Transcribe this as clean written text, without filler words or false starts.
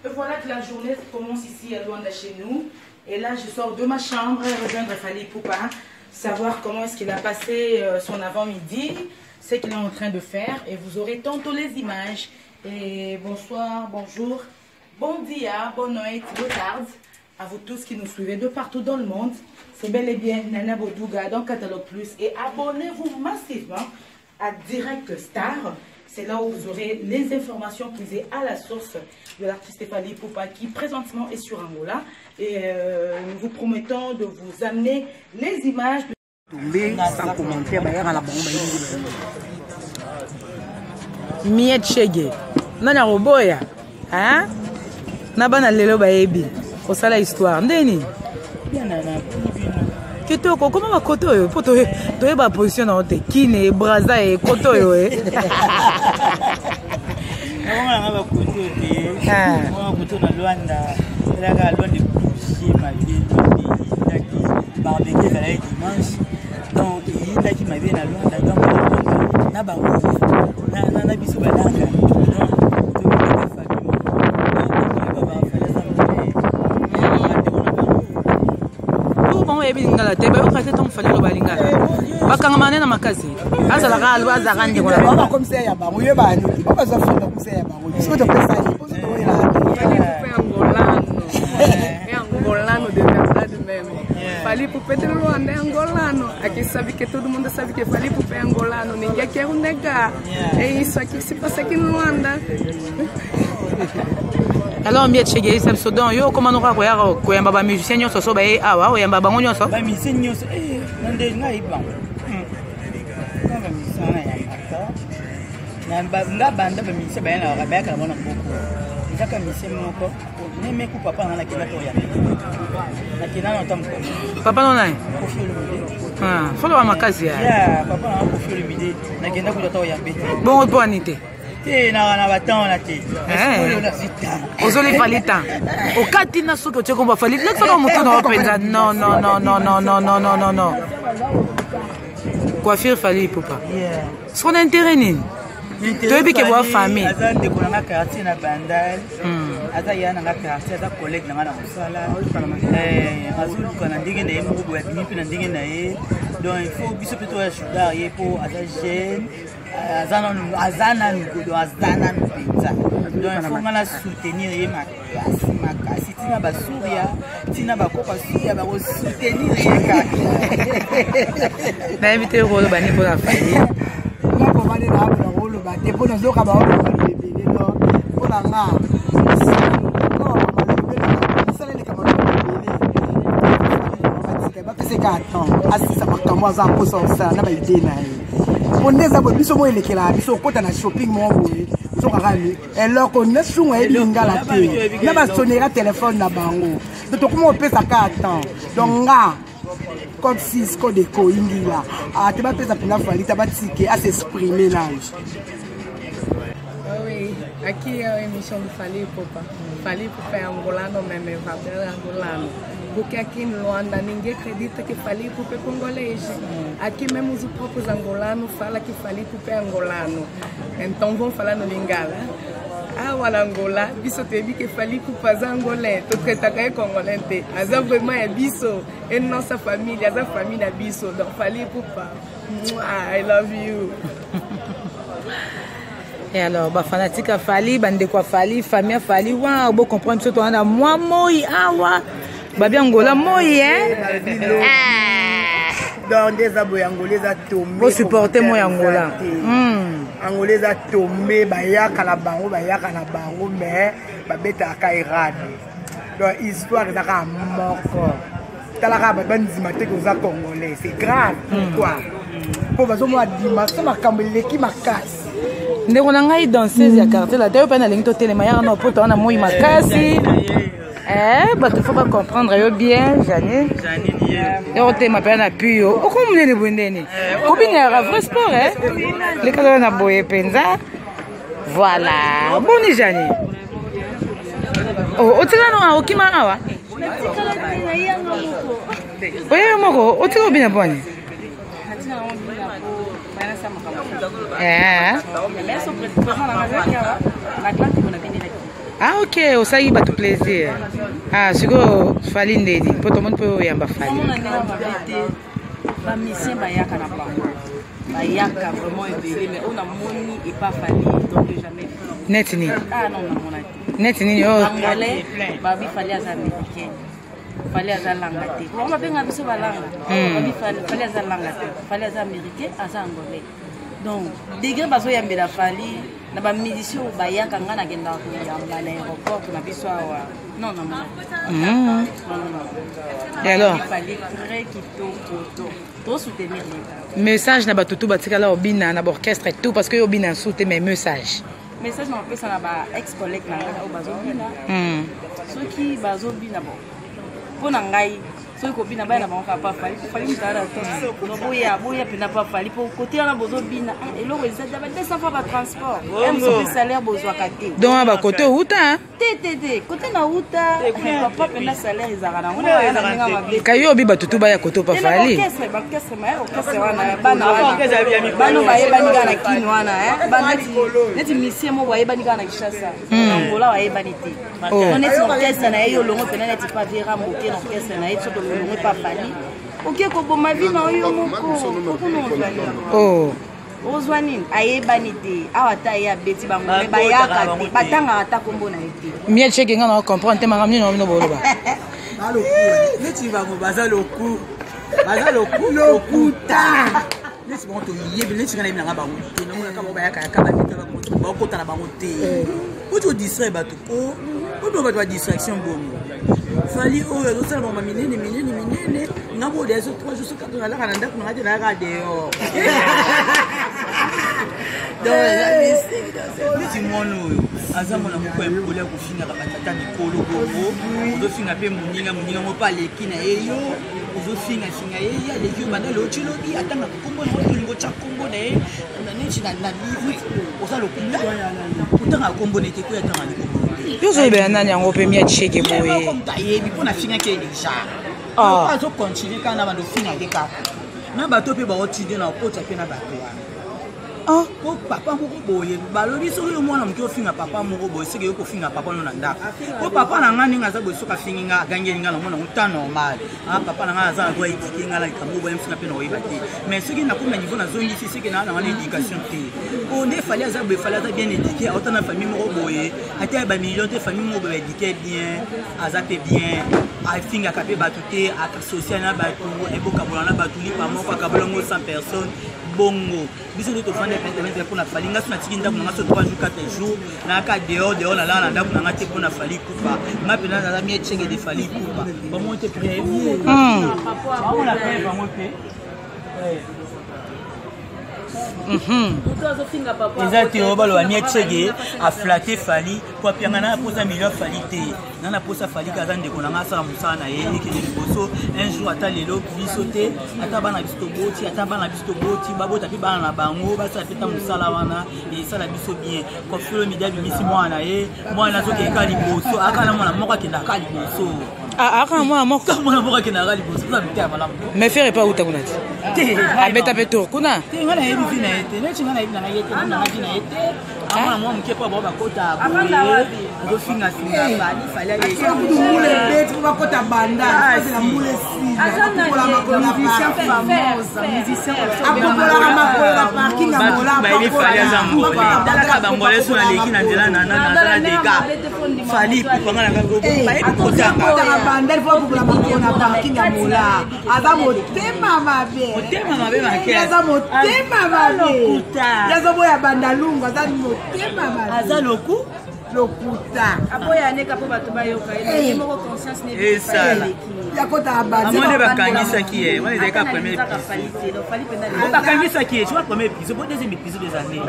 Et voilà que la journée commence ici à Luanda chez nous. Et là, je sors de ma chambre et rejoindre Fally Ipupa, savoir comment est-ce qu'il a passé son avant-midi, ce qu'il est en train de faire. Et vous aurez tantôt les images. Et bonsoir, bonjour, bon dia, bonne nuit, bonne tarde à vous tous qui nous suivez de partout dans le monde. C'est bel et bien Nana Bodouga dans Catalogue Plus. Et abonnez-vous massivement à Direct Star. C'est là où vous aurez les informations puisées à la source de l'artiste Fally Ipupa qui présentement est sur Angola. Et nous vous promettons de vous amener les images. Sans commentaire, Miet Chege. Nana Roboya. Hein? Nabana lelo baebi. Osala histoire. Ndeni? Kitoko, comment va koto yo? Poto yo ba position na ote. Kine, braza e koto yo e. On va koto te. On va koto na Luanda. Là ga Luanda coucher ma vie qui barbecue la dimanche. Donc il a qui m'a bien na Luanda donc na ba na biso balanga. Lingala te ba ka tete mfali lo balingala bakanga manena makazi azala ga alwa za gande ko la ba comme ça ya ba moye ba no ba za fona comme ça ya ba moye so to pesa yi po to ila angolano de verdade mesmo. Fally Ipupa é Luanda, é angolano. Aqui sabe que todo mundo sabe que Fally Ipupa é angolano. Ninguém quer negar. É isso aqui que se passa aqui no Luanda. Alors on vient de cheguer ici au Soudan. Yo comment nous raconter que yamba ba musicien nyoso so ba e awa o yamba bango nyoso. Ba musicien nyoso nande ngai ba. Ba musicien na yamba nga banda ba musicien ba na ba ka mona boko. Nzaka musicien moko. Ne me ku papa na kina to ya. Na kina na tamko. Papa non nai. Ah, faut le makazi ya. Ya, papa na ko fulu midi na kina ku to ya bete. Bon bonité. Na battant la tête. Ozoli Fally tan. O katina soki otie komba Fally. Lek saka moto na openza. Non non non non non non non non non non. Coiffure Fally Ipupa. Ce qu'on a intérêt nini? Toyebi ke boa famille. Aza ndeko na quartier na Bandal. Aza yana na quartier aza collègue na na musala. Azuluka na ndenge na ye moko boya bini pe na ndenge na ye. Donc il faut biso plutôt ya chouda ye po aza jeune. Azana nugodo azana nupenza. Donc il faut ngala soutenir ye makasi tina basuria tina bakopa suria ba soutenir ye ka. Na invité rolo bani pour la famille. Na ko bani na ba rolo ba te pona zoka ba rolo ba bébé non. Pona nga. C'est qu'à temps, assis à ma moi en posant ça, n'a pas idée. On est à biso mo elekela biso kota na shopping mo boye so karali alors qu'on est sous un lingala te na ba sonera téléphone na bango to comment on peut ça ka temps donc nga code 6 code ko ingila ah te ba pesa pina Fally ta ba tike à s'exprimer là. Oui, aqui é a emissão do Fally Ipupa. Fally Ipupa é angolano mesmo, é angolano. Porque aqui em Luanda ninguém acredita que Fally Ipupa é congolês. Aqui mesmo os próprios angolanos falam que Fally Ipupa é angolano. Então vão falar no lingala. Ah, o Angola, biso te vi que Fally Ipupa é angolano. Tu que tá aí congolês. Asa vraiment é biso. É nossa família, asa família biso. Donc Fally Ipupa, I love you. Et alors, bah fanatique à Fally, bande quoi Fally, famille Fally, waouh, bon comprendre ce toi moi moi awa. Babi Angola moi hein. Dans des abos angolais à tomber. Vous supportez moi Angola. Angolais à tomber, baya kalabango, mais babeta kairade. Donc histoire de la mort. Talara babandima te koza congolais, c'est grave. Pourquoi? Pour bazo moi dimanche, ça m'a cambré qui m'a cassé. Ndeko na ngai danseuse ya quartier la te pe na lingi to telema ya na poto na moi makasi. Bah il faut pas comprendre yo bien, Janine. Et on te m'appelle na puyo. O ko mune le bondeni. Ko bina ra vrai sport Les kala na boye penza. Voilà. Boni Janine. Oh, o tila no a okima awa. Oye moko, o tila bina boni. Ah ok, osali bato plaisir. Ah siko fali ndeni, po to monde peut yamba fali. Ba mission bayaka na bango. Bayaka vraiment ébélé mais on a moni et pas fali donc jamais. Net ni. Ah non na mona. Net ni oh. Angolais, ba bi fali aza américain. Fali aza langa te. On va benga biso balanga. Ba bi fali aza langa te. Fali aza américain, aza angolais. Donc degré bazo yambela fali na ba musicien bayaka ngana kenda ko yamba na aéroport na biso awa. Non non non. Et alors? Il fallait très kitoko to soutenir les message na batutu batikala obina na orchestre et tout parce que obina soute mes messages. Message na pesa na ba ex collègue na ngana o bazobina. Ceux qui bazobina bon. Pona ngai ceux qui obina ba na bango pas fali mutara to. No boya pena pas fali pour côté na bozobina et lo weza ba 200 fois ba transport. Même son salaire bozwa kate. Donc ba côté uta. Tété côté na uta papa pena salaire ezaka na ngona na nga mabe. Kayo bi batutu ba ya côté pa fali. Orchestre wana bana bano bayeba ni kana kinwa na bana neti mission mo bayeba ni kana kishasa. Ngola bayeba ni te. On est orchestre na yo longo pena neti pa vera moke na orchestre na yo to longo pa fali. Ok ko boma vi na yo moko. Oh. Ozwani ayeba ni te awata ya beti bango bayaka te batanga ata kombo na ete. Mie cheke ngana comprendre te mangamni no boloba. Balo ku. Neti bango bazalo ku. Bazalo ku lokuta. Neti bango to yebe neti ngana ibina ngaba ku. Na mona kaba bayaka ya kaba bita bango ba kota na bango te. Oto distrait bato ko. Oto ba distraction bongo. Fali oyo ezosala bango minene ngabo dezo 3 jours 4 jours alaka na ndako na ngati na yaka dehors. Neti mwana oyo aza mwana moko ya mpole ya kofingaka batata mikolo bongo ozofinga mpe moninga mo mpe aleki na ye yo ozofingafinga ye ye aleki yo banda leoti lobi atangaka kombo na olingo tya kombo na ye neti na livre oza lokuta otangaka kombo na ete koya tanga likombo yozoyebela nani yango mpe mia cheke boye ayebi mpo na fingaki ye deja azokontinue kaka na bando ofingaki kaka na bato mpe baotide na okota mpe na bato wana po papa moko boye balobi soki yo mwana moke ofinga papa moko boye seke yo kofinga papa no na ndako po papa na ngai ndenge aza boye soki afingi nga agangeli nga na mwana ta normal papa na ngai aza na droit etike nga na likambo boye mfinga mpe na oyeba te mais soki nakomi na niveau nazongisi seke na wana éducation te po nde fali aza boye fali aza bien éduqué auta na famille moko boye ata bamillion te famille moko boye baéduqué bien aza mpe bien afingaka mpe bato te asocial na bato ebokabola na bato lipa moko akabolango 100 personnes bongo biso to fande pente pour na fali nga so na tiki ndako na so 3 jours 4 jours na ka dehors na la na ndako na ngate pour na fali kupa ma pena na mie chenge de fali kupa ba monte prier papa on la paix ba monte Exactement, on a chege a flatter fali pour piangana posa million fali te nana posa fali kaza ndeko na ngasa musana ye ekele liboso un jour ata lelo biso te ata bana biso boti babota pe bana na bango basa peta musala wana e sala biso bien ko filo midabi misi mwana ye mwana zo ke kali liboso akala mwana moko akenda kali liboso aka mwana moko akenda kali liboso za bitya malamu mais faire pas uta kunati abeta peto kuna te ngana yebi vina ete ne chingana yebi na yete na vina ete ama mwa mke pa ba kota boye azofinga finga bali fali ya yete mule beti kwa kota banda na mule si akola makola musicien famosa musicien akola makola parking ya mola ba ile fali ya zambo dalaka bangole so na leki na nzela na deka fali kupanga na kago ba ile kota banda il faut akola makola parking ya mola aza motema mabe make aza motema mabe yazo boya banda lungu aza motema mabe aza loku lokuta aboya neka po bato bayoka ile moko conscience ne esala yakota banda amone bakangisa ki ye wana ezaka premier épisode bakangisa ki ye tu vois premier épisode bon deuxième épisode des années